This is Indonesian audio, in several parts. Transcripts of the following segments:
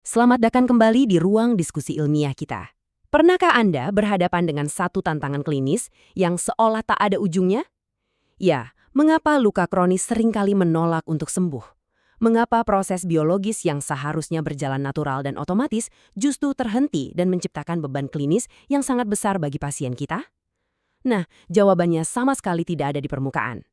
Selamat datang kembali di ruang diskusi ilmiah kita. Pernahkah Anda berhadapan dengan satu tantangan klinis yang seolah tak ada ujungnya? Ya, mengapa luka kronis seringkali menolak untuk sembuh? Mengapa proses biologis yang seharusnya berjalan natural dan otomatis justru terhenti dan menciptakan beban klinis yang sangat besar bagi pasien kita? Nah, jawabannya sama sekali tidak ada di permukaan.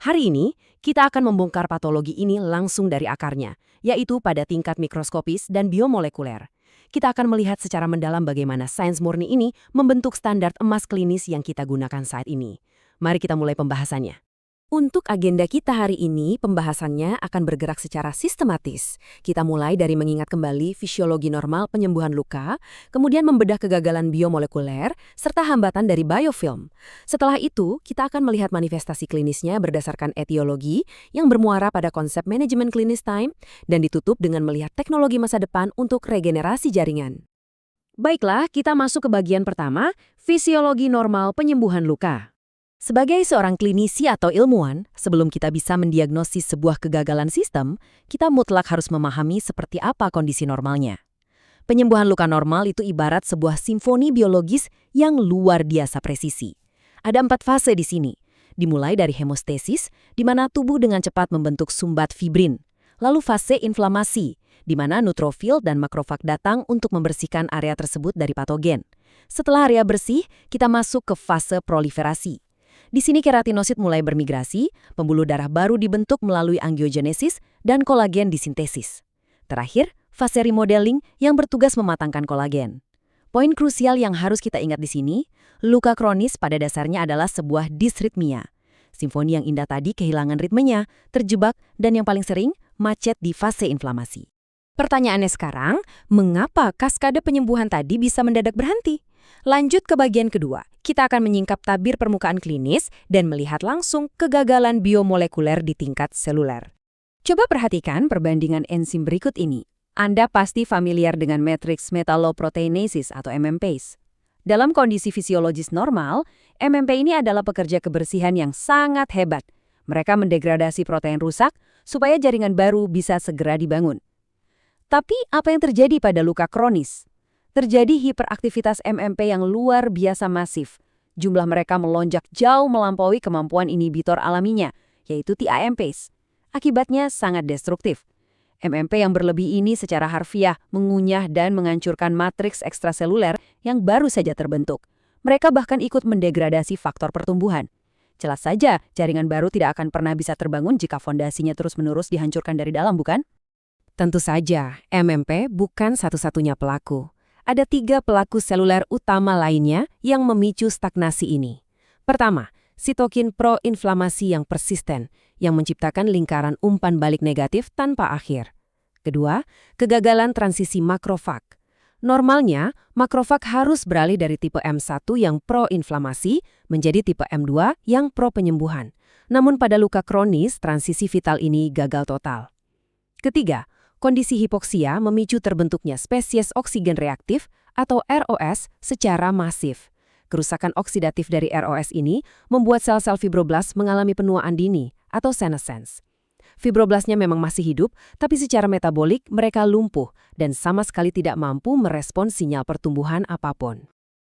Hari ini, kita akan membongkar patologi ini langsung dari akarnya, yaitu pada tingkat mikroskopis dan biomolekuler. Kita akan melihat secara mendalam bagaimana sains murni ini membentuk standar emas klinis yang kita gunakan saat ini. Mari kita mulai pembahasannya. Untuk agenda kita hari ini, pembahasannya akan bergerak secara sistematis. Kita mulai dari mengingat kembali fisiologi normal penyembuhan luka, kemudian membedah kegagalan biomolekuler, serta hambatan dari biofilm. Setelah itu, kita akan melihat manifestasi klinisnya berdasarkan etiologi yang bermuara pada konsep manajemen klinis time, dan ditutup dengan melihat teknologi masa depan untuk regenerasi jaringan. Baiklah, kita masuk ke bagian pertama, fisiologi normal penyembuhan luka. Sebagai seorang klinisi atau ilmuwan, sebelum kita bisa mendiagnosis sebuah kegagalan sistem, kita mutlak harus memahami seperti apa kondisi normalnya. Penyembuhan luka normal itu ibarat sebuah simfoni biologis yang luar biasa presisi. Ada 4 fase di sini, dimulai dari hemostasis, di mana tubuh dengan cepat membentuk sumbat fibrin. Lalu fase inflamasi, di mana neutrofil dan makrofag datang untuk membersihkan area tersebut dari patogen. Setelah area bersih, kita masuk ke fase proliferasi. Di sini keratinosit mulai bermigrasi, pembuluh darah baru dibentuk melalui angiogenesis, dan kolagen disintesis. Terakhir, fase remodeling yang bertugas mematangkan kolagen. Poin krusial yang harus kita ingat di sini, luka kronis pada dasarnya adalah sebuah disritmia. Simfoni yang indah tadi kehilangan ritmenya, terjebak, dan yang paling sering, macet di fase inflamasi. Pertanyaannya sekarang, mengapa kaskade penyembuhan tadi bisa mendadak berhenti? Lanjut ke bagian kedua, kita akan menyingkap tabir permukaan klinis dan melihat langsung kegagalan biomolekuler di tingkat seluler. Coba perhatikan perbandingan enzim berikut ini. Anda pasti familiar dengan matriks metalloproteinases atau MMPase. Dalam kondisi fisiologis normal, MMP ini adalah pekerja kebersihan yang sangat hebat. Mereka mendegradasi protein rusak supaya jaringan baru bisa segera dibangun. Tapi apa yang terjadi pada luka kronis? Terjadi hiperaktivitas MMP yang luar biasa masif. Jumlah mereka melonjak jauh melampaui kemampuan inhibitor alaminya, yaitu TAMPase. Akibatnya sangat destruktif. MMP yang berlebih ini secara harfiah mengunyah dan menghancurkan matriks ekstraseluler yang baru saja terbentuk. Mereka bahkan ikut mendegradasi faktor pertumbuhan. Jelas saja, jaringan baru tidak akan pernah bisa terbangun jika fondasinya terus-menerus dihancurkan dari dalam, bukan? Tentu saja, MMP bukan satu-satunya pelaku. Ada 3 pelaku seluler utama lainnya yang memicu stagnasi ini. Pertama, sitokin proinflamasi yang persisten, yang menciptakan lingkaran umpan balik negatif tanpa akhir. Kedua, kegagalan transisi makrofag. Normalnya, makrofag harus beralih dari tipe M1 yang proinflamasi menjadi tipe M2 yang pro-penyembuhan. Namun pada luka kronis, transisi vital ini gagal total. Ketiga, kondisi hipoksia memicu terbentuknya spesies oksigen reaktif atau ROS secara masif. Kerusakan oksidatif dari ROS ini membuat sel-sel fibroblas mengalami penuaan dini atau senescence. Fibroblasnya memang masih hidup, tapi secara metabolik mereka lumpuh dan sama sekali tidak mampu merespons sinyal pertumbuhan apapun.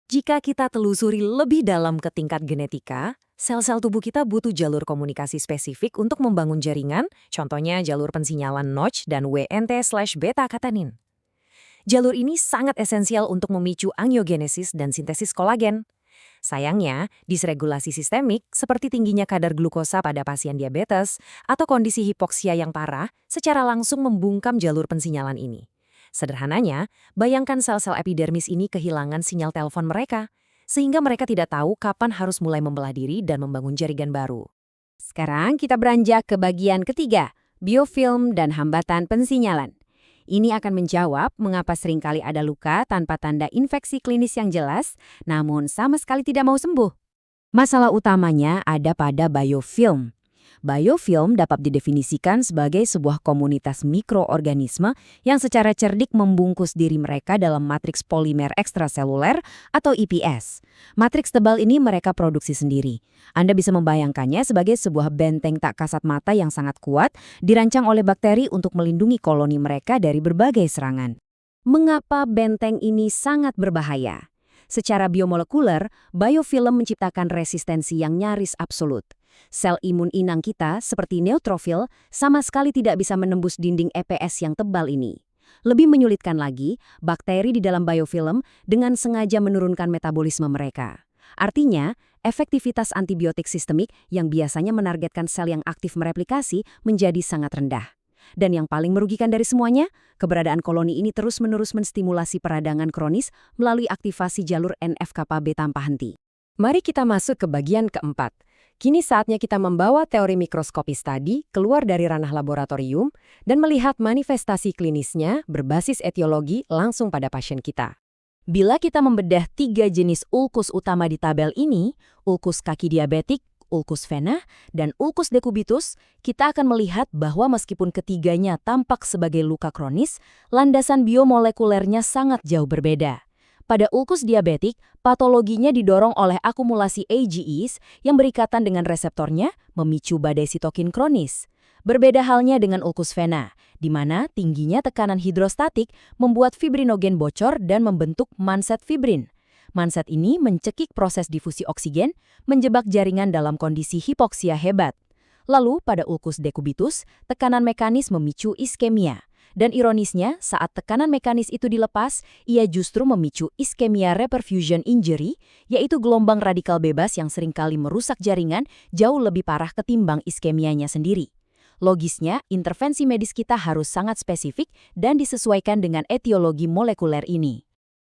Jika kita telusuri lebih dalam ke tingkat genetika, sel-sel tubuh kita butuh jalur komunikasi spesifik untuk membangun jaringan, contohnya jalur pensinyalan Notch dan WNT/beta-katenin. Jalur ini sangat esensial untuk memicu angiogenesis dan sintesis kolagen. Sayangnya, disregulasi sistemik seperti tingginya kadar glukosa pada pasien diabetes atau kondisi hipoksia yang parah secara langsung membungkam jalur pensinyalan ini. Sederhananya, bayangkan sel-sel epidermis ini kehilangan sinyal telepon mereka, sehingga mereka tidak tahu kapan harus mulai membelah diri dan membangun jaringan baru. Sekarang kita beranjak ke bagian ketiga, biofilm dan hambatan pensinyalan. Ini akan menjawab mengapa seringkali ada luka tanpa tanda infeksi klinis yang jelas, namun sama sekali tidak mau sembuh. Masalah utamanya ada pada biofilm. Biofilm dapat didefinisikan sebagai sebuah komunitas mikroorganisme yang secara cerdik membungkus diri mereka dalam matriks polimer ekstraseluler atau IPS. Matriks tebal ini mereka produksi sendiri. Anda bisa membayangkannya sebagai sebuah benteng tak kasat mata yang sangat kuat, dirancang oleh bakteri untuk melindungi koloni mereka dari berbagai serangan. Mengapa benteng ini sangat berbahaya? Secara biomolekuler, biofilm menciptakan resistensi yang nyaris absolut. Sel imun inang kita, seperti neutrofil, sama sekali tidak bisa menembus dinding EPS yang tebal ini. Lebih menyulitkan lagi, bakteri di dalam biofilm dengan sengaja menurunkan metabolisme mereka. Artinya, efektivitas antibiotik sistemik yang biasanya menargetkan sel yang aktif mereplikasi menjadi sangat rendah. Dan yang paling merugikan dari semuanya, keberadaan koloni ini terus-menerus menstimulasi peradangan kronis melalui aktivasi jalur NF-kappa B tanpa henti. Mari kita masuk ke bagian keempat. Kini saatnya kita membawa teori mikroskopis tadi keluar dari ranah laboratorium dan melihat manifestasi klinisnya berbasis etiologi langsung pada pasien kita. Bila kita membedah 3 jenis ulkus utama di tabel ini, ulkus kaki diabetik, ulkus vena, dan ulkus decubitus, kita akan melihat bahwa meskipun ketiganya tampak sebagai luka kronis, landasan biomolekulernya sangat jauh berbeda. Pada ulkus diabetik, patologinya didorong oleh akumulasi AGEs yang berikatan dengan reseptornya memicu badai sitokin kronis. Berbeda halnya dengan ulkus vena, di mana tingginya tekanan hidrostatik membuat fibrinogen bocor dan membentuk manset fibrin. Manset ini mencekik proses difusi oksigen, menjebak jaringan dalam kondisi hipoksia hebat. Lalu, pada ulkus decubitus, tekanan mekanis memicu iskemia. Dan ironisnya, saat tekanan mekanis itu dilepas, ia justru memicu iskemia reperfusion injury, yaitu gelombang radikal bebas yang seringkali merusak jaringan jauh lebih parah ketimbang iskemianya sendiri. Logisnya, intervensi medis kita harus sangat spesifik dan disesuaikan dengan etiologi molekuler ini.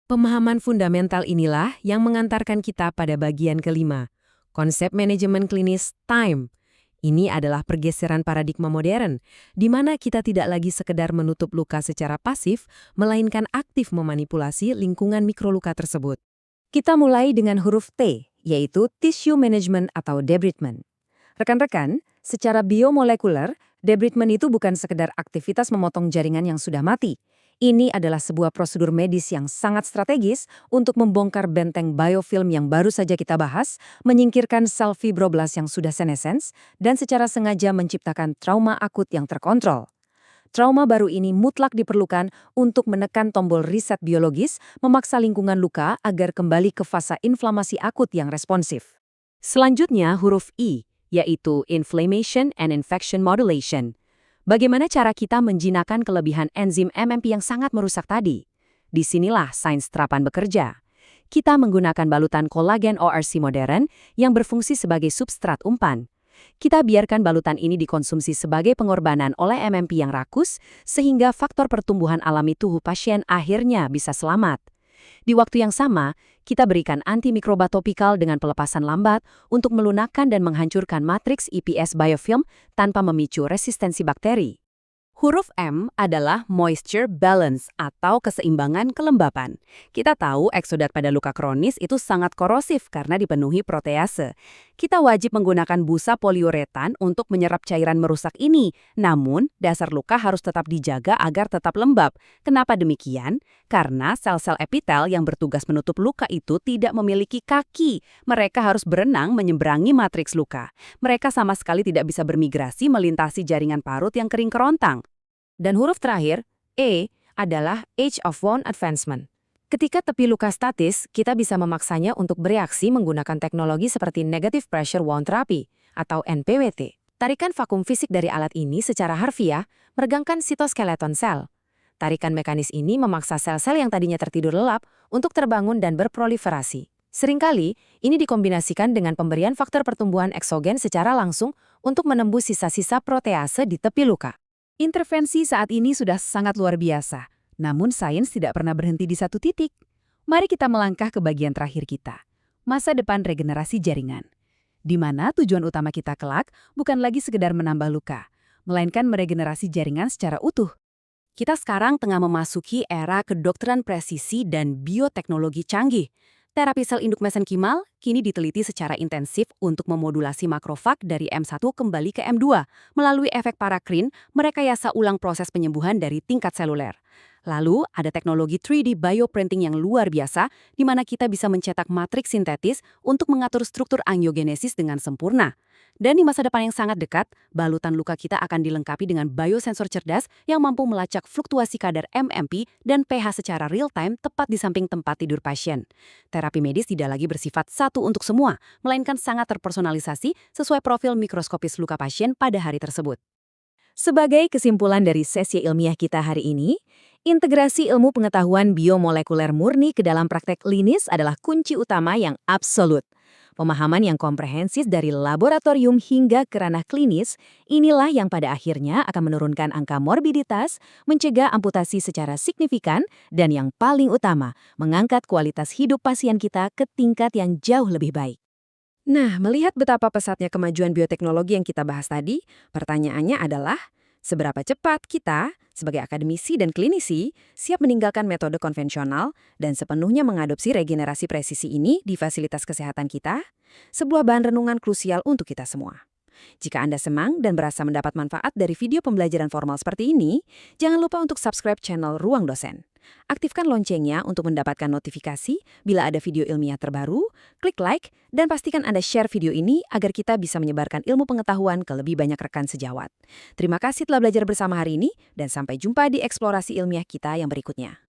Pemahaman fundamental inilah yang mengantarkan kita pada bagian kelima, konsep manajemen klinis time. Ini adalah pergeseran paradigma modern, di mana kita tidak lagi sekedar menutup luka secara pasif, melainkan aktif memanipulasi lingkungan mikroluka tersebut. Kita mulai dengan huruf T, yaitu tissue management atau debridement. Rekan-rekan, secara biomolekuler, debridement itu bukan sekedar aktivitas memotong jaringan yang sudah mati. Ini adalah sebuah prosedur medis yang sangat strategis untuk membongkar benteng biofilm yang baru saja kita bahas, menyingkirkan sel fibroblas yang sudah senesens, dan secara sengaja menciptakan trauma akut yang terkontrol. Trauma baru ini mutlak diperlukan untuk menekan tombol reset biologis, memaksa lingkungan luka agar kembali ke fase inflamasi akut yang responsif. Selanjutnya huruf I, yaitu inflammation and infection modulation. Bagaimana cara kita menjinakkan kelebihan enzim MMP yang sangat merusak tadi? Disinilah sains terapan bekerja. Kita menggunakan balutan kolagen ORC modern yang berfungsi sebagai substrat umpan. Kita biarkan balutan ini dikonsumsi sebagai pengorbanan oleh MMP yang rakus, sehingga faktor pertumbuhan alami tubuh pasien akhirnya bisa selamat. Di waktu yang sama, kita berikan antimikroba topikal dengan pelepasan lambat untuk melunakkan dan menghancurkan matriks EPS biofilm tanpa memicu resistensi bakteri. Huruf M adalah moisture balance atau keseimbangan kelembapan. Kita tahu eksodat pada luka kronis itu sangat korosif karena dipenuhi protease. Kita wajib menggunakan busa poliuretan untuk menyerap cairan merusak ini. Namun, dasar luka harus tetap dijaga agar tetap lembab. Kenapa demikian? Karena sel-sel epitel yang bertugas menutup luka itu tidak memiliki kaki. Mereka harus berenang menyeberangi matriks luka. Mereka sama sekali tidak bisa bermigrasi melintasi jaringan parut yang kering kerontang. Dan huruf terakhir, E, adalah age of wound advancement. Ketika tepi luka statis, kita bisa memaksanya untuk bereaksi menggunakan teknologi seperti Negative Pressure Wound Therapy atau NPWT. Tarikan vakum fisik dari alat ini secara harfiah meregangkan sitoskeleton sel. Tarikan mekanis ini memaksa sel-sel yang tadinya tertidur lelap untuk terbangun dan berproliferasi. Seringkali, ini dikombinasikan dengan pemberian faktor pertumbuhan eksogen secara langsung untuk menembus sisa-sisa protease di tepi luka. Intervensi saat ini sudah sangat luar biasa, namun sains tidak pernah berhenti di satu titik. Mari kita melangkah ke bagian terakhir kita, masa depan regenerasi jaringan. Di mana tujuan utama kita kelak bukan lagi sekedar menambah luka, melainkan meregenerasi jaringan secara utuh. Kita sekarang tengah memasuki era kedokteran presisi dan bioteknologi canggih. Terapi sel induk mesenkimal kini diteliti secara intensif untuk memodulasi makrofag dari M1 kembali ke M2. Melalui efek parakrin, merekayasa ulang proses penyembuhan dari tingkat seluler. Lalu, ada teknologi 3D bioprinting yang luar biasa, di mana kita bisa mencetak matriks sintetis untuk mengatur struktur angiogenesis dengan sempurna. Dan di masa depan yang sangat dekat, balutan luka kita akan dilengkapi dengan biosensor cerdas yang mampu melacak fluktuasi kadar MMP dan pH secara real-time tepat di samping tempat tidur pasien. Terapi medis tidak lagi bersifat satu untuk semua, melainkan sangat terpersonalisasi sesuai profil mikroskopis luka pasien pada hari tersebut. Sebagai kesimpulan dari sesi ilmiah kita hari ini, integrasi ilmu pengetahuan biomolekuler murni ke dalam praktek klinis adalah kunci utama yang absolut. Pemahaman yang komprehensif dari laboratorium hingga ke ranah klinis, inilah yang pada akhirnya akan menurunkan angka morbiditas, mencegah amputasi secara signifikan, dan yang paling utama, mengangkat kualitas hidup pasien kita ke tingkat yang jauh lebih baik. Nah, melihat betapa pesatnya kemajuan bioteknologi yang kita bahas tadi, pertanyaannya adalah, seberapa cepat kita, sebagai akademisi dan klinisi, siap meninggalkan metode konvensional dan sepenuhnya mengadopsi regenerasi presisi ini di fasilitas kesehatan kita? Sebuah bahan renungan krusial untuk kita semua. Jika Anda senang dan berasa mendapat manfaat dari video pembelajaran formal seperti ini, jangan lupa untuk subscribe channel Ruang Dosen. Aktifkan loncengnya untuk mendapatkan notifikasi bila ada video ilmiah terbaru, klik like, dan pastikan Anda share video ini agar kita bisa menyebarkan ilmu pengetahuan ke lebih banyak rekan sejawat. Terima kasih telah belajar bersama hari ini, dan sampai jumpa di eksplorasi ilmiah kita yang berikutnya.